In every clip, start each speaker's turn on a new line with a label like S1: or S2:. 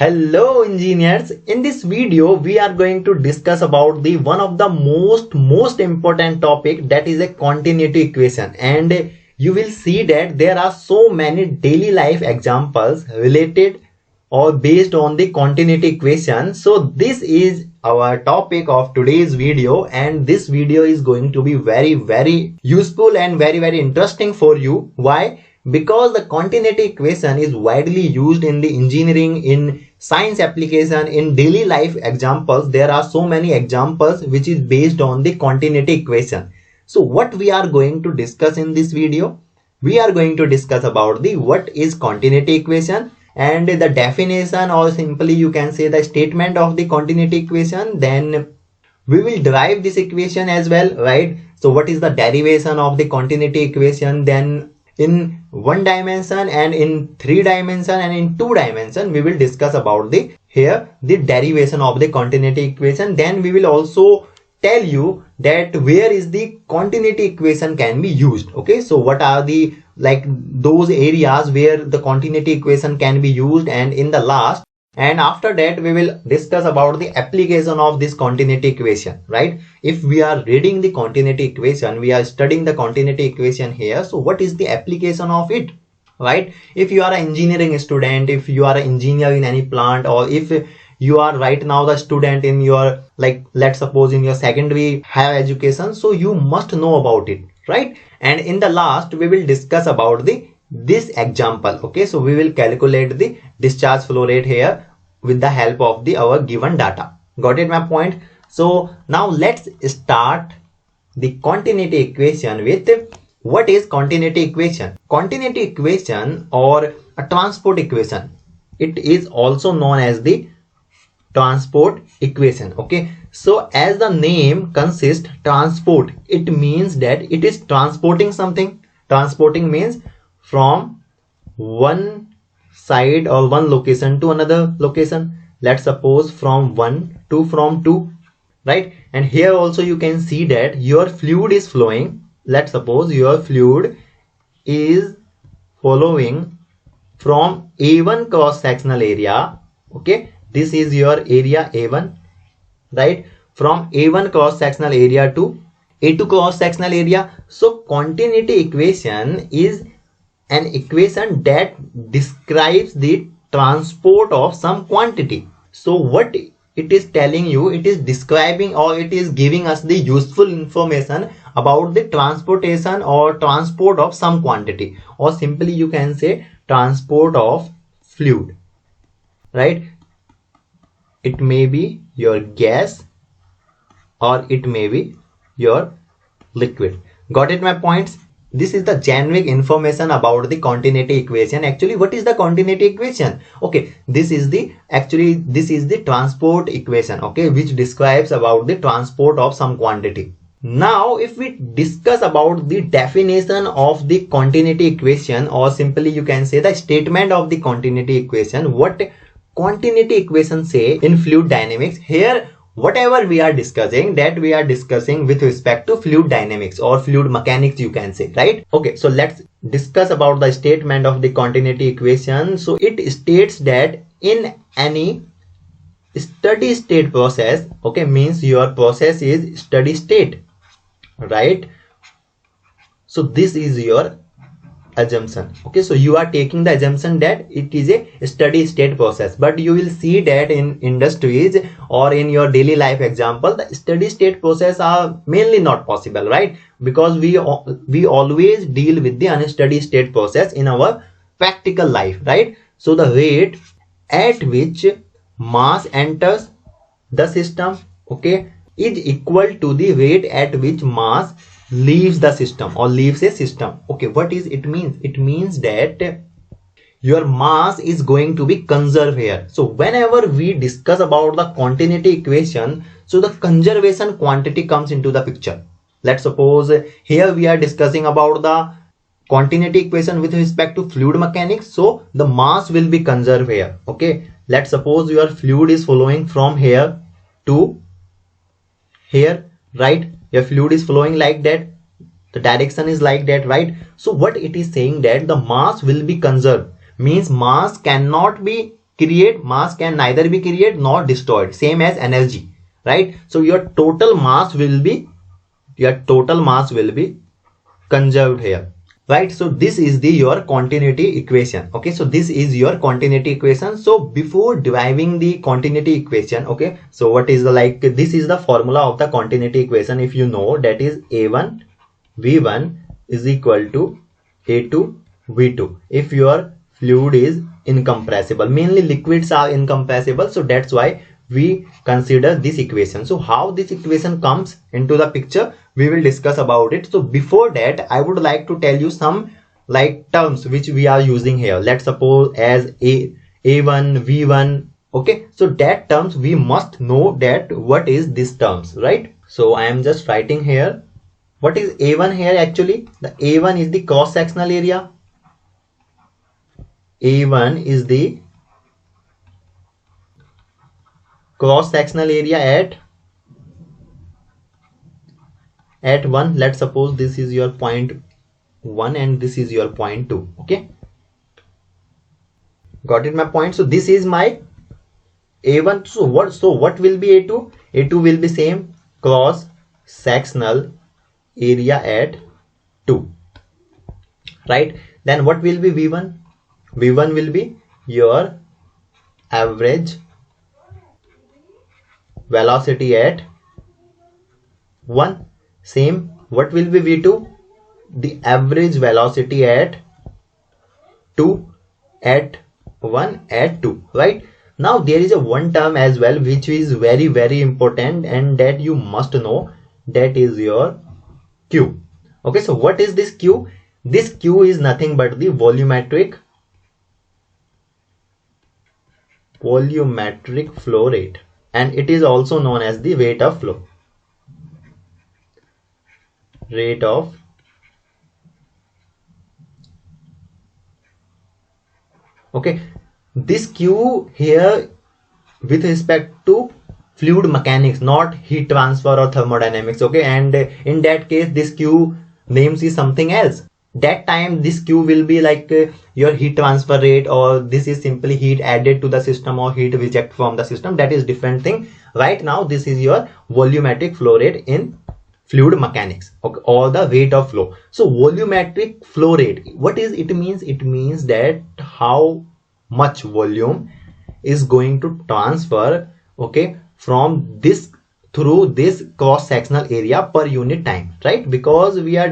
S1: Hello engineers, in this video we are going to discuss about the one of the most important topic, that is a continuity equation. And you will see that there are so many daily life examples related or based on the continuity equation. So this is our topic of today's video, and this video is going to be very useful and very interesting for you. Why? Because the continuity equation is widely used in the engineering, in science application, in daily life examples. There are so many examples which is based on the continuity equation. So what we are going to discuss in this video? We are going to discuss about the what is continuity equation and the definition, or simply you can say the statement of the continuity equation. Then we will derive this equation as well, right? So what is the derivation of the continuity equation? Then in one dimension and in three dimension and in two dimension we will discuss about the derivation of the continuity equation. Then we will also tell you that where is the continuity equation can be used. Okay, so what are the those areas where the continuity equation can be used, and in the last and after that we will discuss about the application of this continuity equation, right? If we are reading the continuity equation, we are studying the continuity equation here, so what is the application of it, right? If you are an engineering student, if you are an engineer in any plant, or if you are right now the student in your, let's suppose in your secondary higher education, so you must know about it, right? And in the last we will discuss about this example. Okay, so we will calculate the discharge flow rate here with the help of our given data. Got it my point? So now let's start the continuity equation with what is continuity equation. Continuity equation or a transport equation, it is also known as the transport equation. Okay, so as the name consists transport, it means that it is transporting something. Transporting means from one side or one location to another location. Let's suppose from 1 to from 2, right? And here also you can see that your fluid is flowing. Let's suppose your fluid is following from A1 cross sectional area. Okay, this is your area A1, right? From A1 cross sectional area to A2 cross sectional area. So continuity equation is an equation that describes the transport of some quantity. So what it is telling you, it is describing or it is giving us the useful information about the transportation or transport of some quantity, or simply you can say transport of fluid, right? It may be your gas or it may be your liquid. Got it my points? This is the generic information about the continuity equation. Actually, what is the continuity equation? Okay, this is the transport equation, okay, which describes about the transport of some quantity. Now if we discuss about the definition of the continuity equation, or simply you can say the statement of the continuity equation, what continuity equation say in fluid dynamics. Here whatever we are discussing, that we are discussing with respect to fluid dynamics or fluid mechanics, you can say, right? Okay, so let's discuss about the statement of the continuity equation. So it states that in any steady state process, okay, means your process is steady state, right? So this is your assumption. Okay, so you are taking the assumption that it is a steady state process, but you will see that in industries or in your daily life example, the steady state process are mainly not possible, right? Because we always deal with the unsteady state process in our practical life, right? So the rate at which mass enters the system, okay, is equal to the rate at which mass leaves the system or leaves a system. Okay, what is it means? It means that your mass is going to be conserved here. So whenever we discuss about the continuity equation, so the conservation quantity comes into the picture. Let's suppose here we are discussing about the continuity equation with respect to fluid mechanics, so the mass will be conserved here. Okay, let's suppose your fluid is flowing from here to here, right? Your fluid is flowing like that, the direction is like that, right? So what it is saying, that the mass will be conserved, means mass cannot be create, mass can neither be created nor destroyed, same as energy, right? So your total mass will be conserved here, right? So this is the your continuity equation. Okay, so this is your continuity equation. So before deriving the continuity equation, okay, so what is the, like, this is the formula of the continuity equation. If you know, that is A1 V1 is equal to A2 V2 if your fluid is incompressible. Mainly liquids are incompressible, so that's why we consider this equation. So how this equation comes into the picture, we will discuss about it. So before that, I would like to tell you some like terms which we are using here. Let's suppose as A1 V1. Okay, so that terms we must know that what is this terms, right? So I am just writing here. What is A1 here? Actually, the A1 is the cross sectional area. A1 is the cross sectional area at 1. Let's suppose this is your point 1 and this is your point 2. Okay, got it my point? So this is my A1. So what will be A2? A2 will be same cross sectional area at 2, right? Then what will be V1? V1 will be your average velocity at 1. Same, what will be V2? The average velocity at 2, at 1, at 2, right? Now there is a one term as well which is very important and that you must know, that is your Q. Okay, so what is this Q? This Q is nothing but the volumetric flow rate, and it is also known as the rate of flow. Okay, this Q here with respect to fluid mechanics, not heat transfer or thermodynamics. Okay, and in that case this Q names is something else. That time this Q will be like your heat transfer rate, or this is simply heat added to the system or heat reject from the system. That is different thing. Right now this is your volumetric flow rate in fluid mechanics, okay, or the rate of flow. So volumetric flow rate, what is it means? It means that how much volume is going to transfer, okay, from this through this cross sectional area per unit time, right? Because we are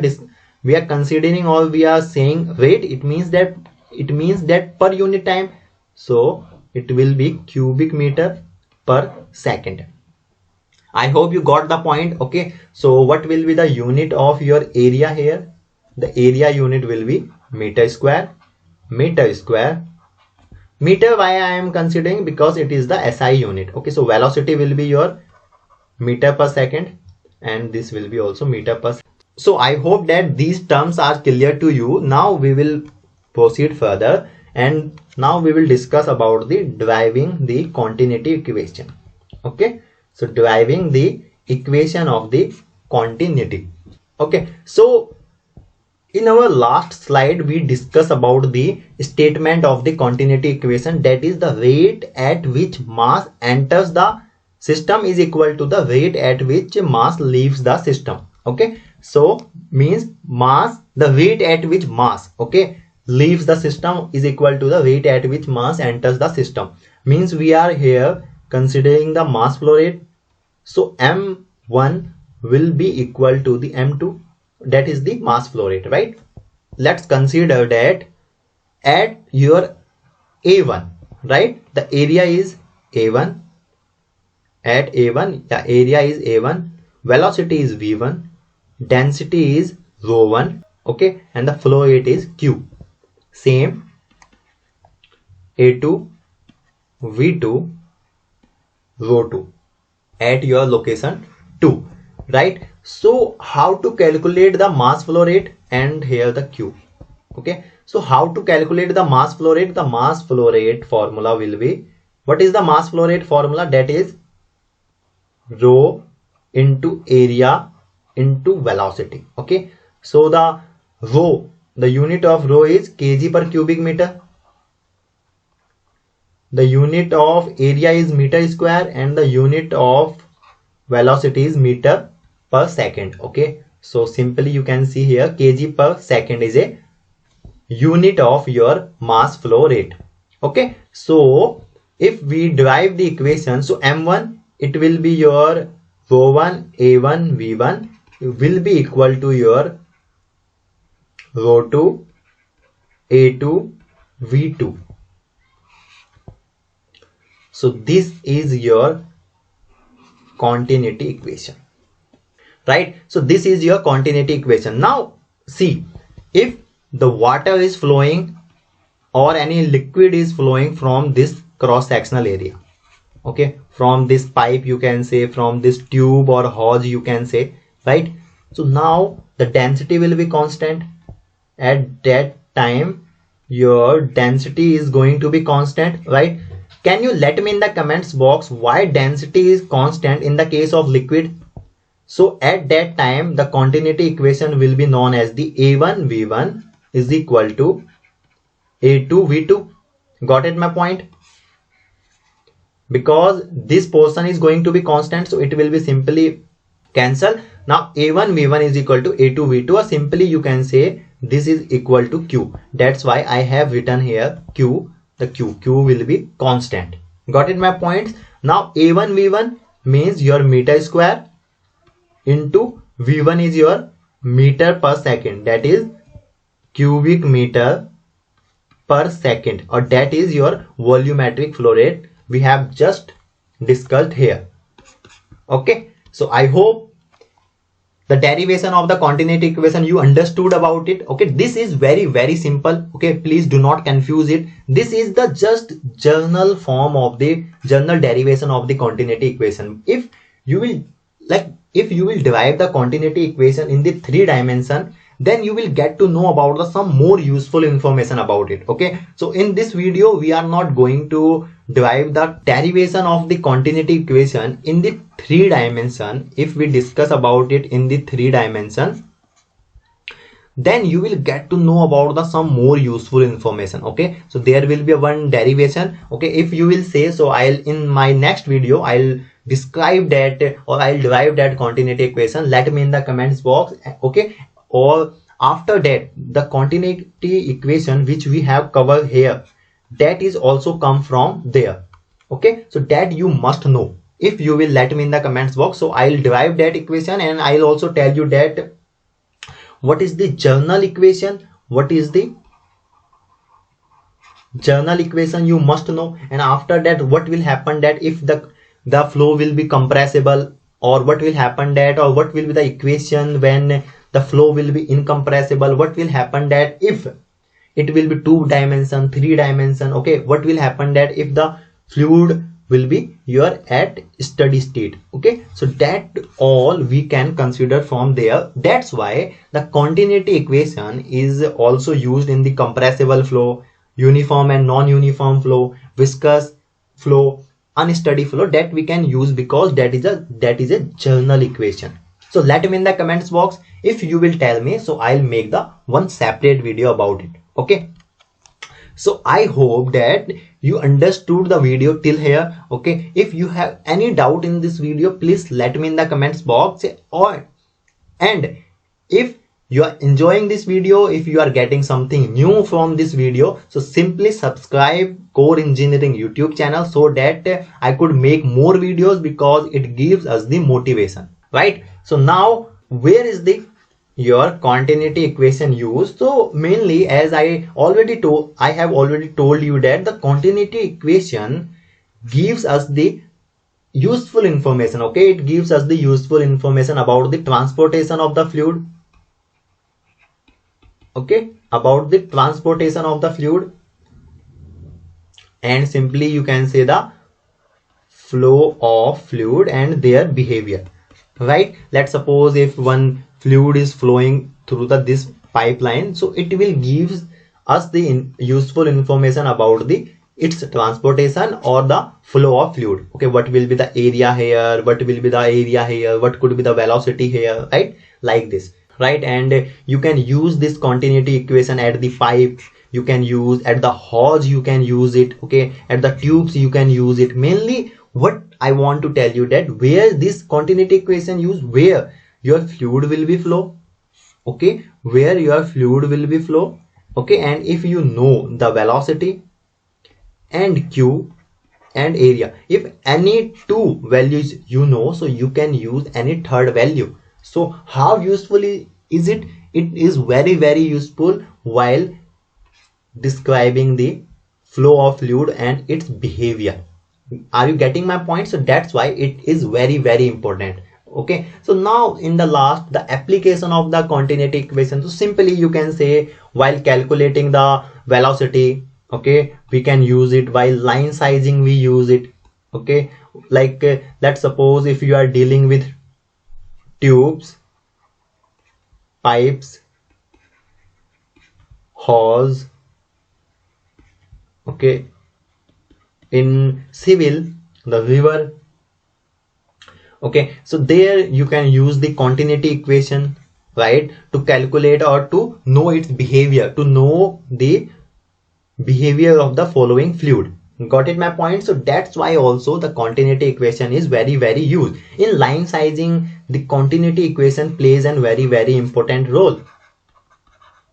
S1: considering, or we are saying rate, it means that per unit time, so it will be cubic meter per second. I hope you got the point. Okay, so what will be the unit of your area here? The area unit will be meter square. Meter, why I am considering? Because it is the SI unit. Okay, so velocity will be your meter per second, and this will be also meter per second. So I hope that these terms are clear to you. Now we will proceed further, and now we will discuss about the deriving the continuity equation. Okay, so deriving the equation of the continuity. Okay, so in our last slide we discussed about the statement of the continuity equation, that is the rate at which mass enters the system is equal to the rate at which mass leaves the system. Okay, so means mass, the rate at which mass, okay, leaves the system is equal to the rate at which mass enters the system. Means we are here considering the mass flow rate. So M1 will be equal to the M2, that is the mass flow rate, right? Let's consider that at your A1, right, the area is A1. At A1, the area is A1, velocity is V1, density is ρ1, okay, and the flow rate is Q. Same, A2, V2, ρ2 at your location 2, right? So how to calculate the mass flow rate, and here the Q. Okay, so how to calculate the mass flow rate? The mass flow rate formula will be, what is the mass flow rate formula? That is rho into area into velocity. Okay, so the rho, the unit of rho is kg per cubic meter. the unit of area is meter square and the unit of velocity is meter per second. Okay, so simply you can see here kg per second is a unit of your mass flow rate. Okay, so if we derive the equation, so m1 it will be your rho1 a1 v1 will be equal to your rho2 a2 v2. So this is your continuity equation, right? So this is your continuity equation. Now see, if the water is flowing or any liquid is flowing from this cross sectional area, okay, from this pipe you can say, from this tube or hose you can say, right? So now the density will be constant. At that time your density is going to be constant, right? Can you let me in the comments box why density is constant in the case of liquid? So at that time the continuity equation will be known as the a1 v1 is equal to a2 v2. Got it my point? Because this portion is going to be constant, so it will be simply cancel. Now a1 v1 is equal to a2 v2, or simply you can say this is equal to q. That's why I have written here q. The q will be constant. Got it my points? Now a1 v1 means your meter square into v1 is your meter per second, that is cubic meter per second, or that is your volumetric flow rate we have just discussed here. Okay, so I hope the derivation of the continuity equation you understood about it. Okay, this is very simple. Okay, please do not confuse it. This is the just journal form of the journal derivation of the continuity equation. If you will derive the continuity equation in the 3 dimension, then you will get to know about some more useful information about it. Okay, so in this video we are not going to derive the derivation of the continuity equation in the 3 dimension. If we discuss about it in the 3 dimension, then you will get to know about some more useful information. Okay, so there will be one derivation. Okay, if you will say so, I'll in my next video I'll describe that or I'll derive that continuity equation. Let me in the comments box. Okay, or after that the continuity equation which we have covered here, that is also come from there. Okay, so that you must know. If you will let me in the comments box, so I'll derive that equation and I'll also tell you that what is the journal equation, what is the journal equation you must know. And after that what will happen that if the flow will be compressible, or what will happen that, or what will be the equation when the flow will be incompressible, what will happen that if it will be 2 dimension, 3 dimension. Okay, what will happen that if the fluid will be your at steady state. Okay, so that all we can consider from there. That's why the continuity equation is also used in the compressible flow, uniform and non-uniform flow, viscous flow, unsteady flow, that we can use because that is a journal equation. So let me in the comments box if you will tell me, so I'll make the one separate video about it. Okay, so I hope that you understood the video till here. Okay, if you have any doubt in this video, please let me in the comments box. And if you are enjoying this video, if you are getting something new from this video, so simply subscribe Core Engineering YouTube channel so that I could make more videos, because it gives us the motivation, right? So now where is your continuity equation used? So mainly, as I have already told you that the continuity equation gives us the useful information. Okay, it gives us the useful information about the transportation of the fluid. Okay, about the transportation of the fluid, and simply you can say the flow of fluid and their behavior, right? Let's suppose if one fluid is flowing through this pipeline, so it will give us the useful information about its transportation or the flow of fluid. Okay, what will be the area here, what will be the area here, what could be the velocity here, right? Like this, right? And you can use this continuity equation at the pipe, you can use, at the hose you can use it, okay, at the tubes you can use it. Mainly what I want to tell you that where this continuity equation use, where your fluid will be flow, okay, where your fluid will be flow, okay, and if you know the velocity and q and area, if any two values you know, so you can use any third value. So how useful is it? It is very useful while describing the flow of fluid and its behavior. Are you getting my point? So that's why it is very important. Okay, so now in the last, the application of the continuity equation. So simply you can say, while calculating the velocity, okay, we can use it. While line sizing we use it, okay, like let's suppose if you are dealing with tubes, pipes, hose, okay, in civil, the river, okay, so there you can use the continuity equation, right, to calculate or to know its behavior, to know the behavior of the following fluid. Got it my point? So that's why also the continuity equation is very used in line sizing. The continuity equation plays a very important role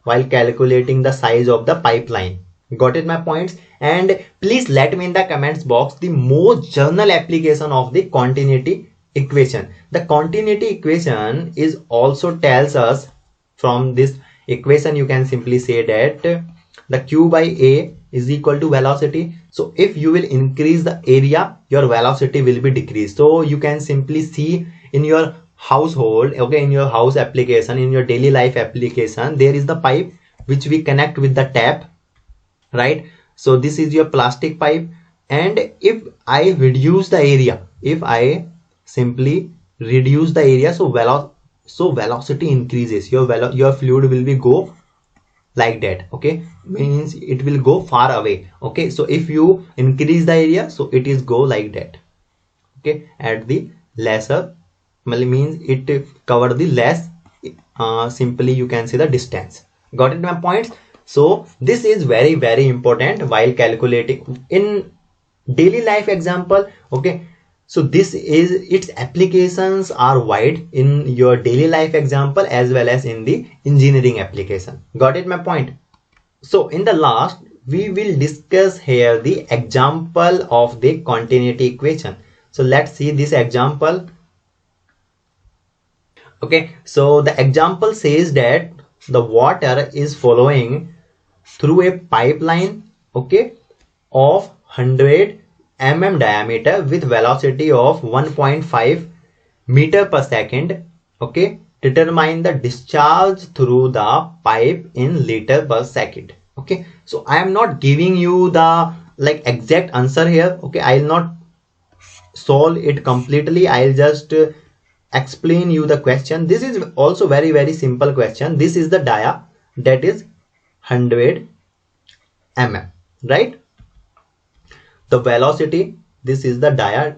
S1: while calculating the size of the pipeline. Got it my points? And please let me in the comments box the most general application of the continuity equation. The continuity equation is also tells us, from this equation you can simply say that the q by a is equal to velocity. So if you will increase the area, your velocity will be decreased. So you can simply see in your household, okay, in your house application, in your daily life application, there is the pipe which we connect with the tap, right? So this is your plastic pipe, and if I reduce the area, if I simply reduce the area, so velocity increases, your fluid will be go like that, okay, means it will go far away, okay. So if you increase the area, so it is go like that, okay, at the lesser, means it cover the less, simply you can say the distance. Got it my points? So this is very important while calculating in daily life example, okay. So this is, its applications are wide in your daily life example as well as in the engineering application. Got it my point? So in the last, we will discuss here the example of the continuity equation. So let's see this example. Okay, so the example says that the water is flowing through a pipeline, okay, of 100 mm diameter with velocity of 1.5 meter per second, okay. Determine the discharge through the pipe in liter per second, okay. So I am not giving you the like exact answer here, okay. I'll not solve it completely, I'll just explain you the question. This is also very simple question. This is the dia, that is 100 mm, right? The velocity, this is the dia,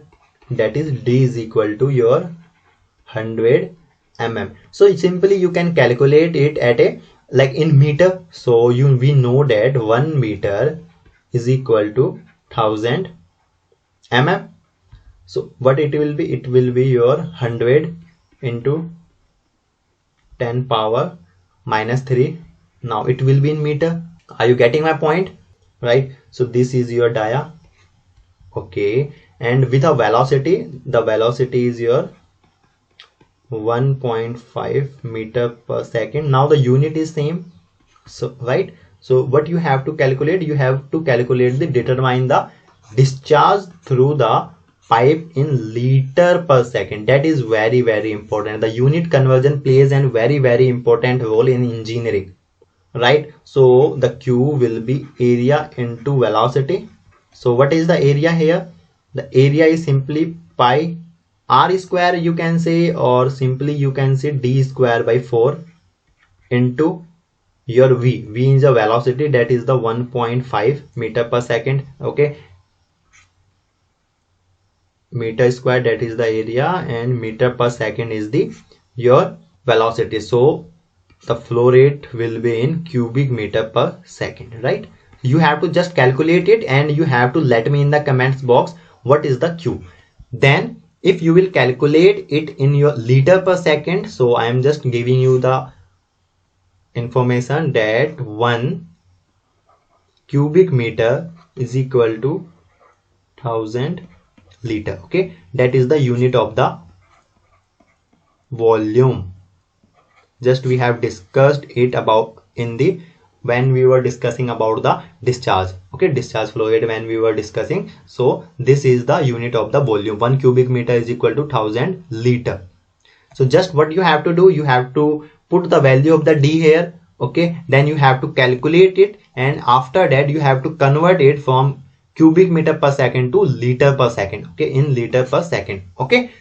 S1: that is d is equal to your 100 mm. So simply you can calculate it at a like in meter. So we know that 1 meter is equal to 1000 mm. So what it will be? It will be your 100 into 10 power minus 3. Now it will be in meter. Are you getting my point? Right? So this is your dia, okay, and with a velocity, the velocity is your 1.5 meter per second. Now the unit is same, so right. So what you have to calculate, you have to calculate the determine the discharge through the pipe in liter per second. That is very important. The unit conversion plays a very important role in engineering, right? So the q will be area into velocity. So what is the area here? The area is simply pi r square you can say, or simply you can say d square by 4 into your v is the velocity, that is the 1.5 meter per second, okay. Meter square, that is the area, and meter per second is the your velocity. So the flow rate will be in cubic meter per second, right? You have to just calculate it and you have to let me in the comments box what is the Q. Then if you will calculate it in your liter per second, so I am just giving you the information that 1 cubic meter is equal to 1000 liter. Okay, that is the unit of the volume. Just we have discussed it about in the when we were discussing about the discharge. Okay, discharge flow rate when we were discussing. So this is the unit of the volume. 1 cubic meter is equal to 1000 liter. So just what you have to do, you have to put the value of the D here. Okay, then you have to calculate it, and after that you have to convert it from cubic meter per second to liter per second. Okay, in liter per second. Okay,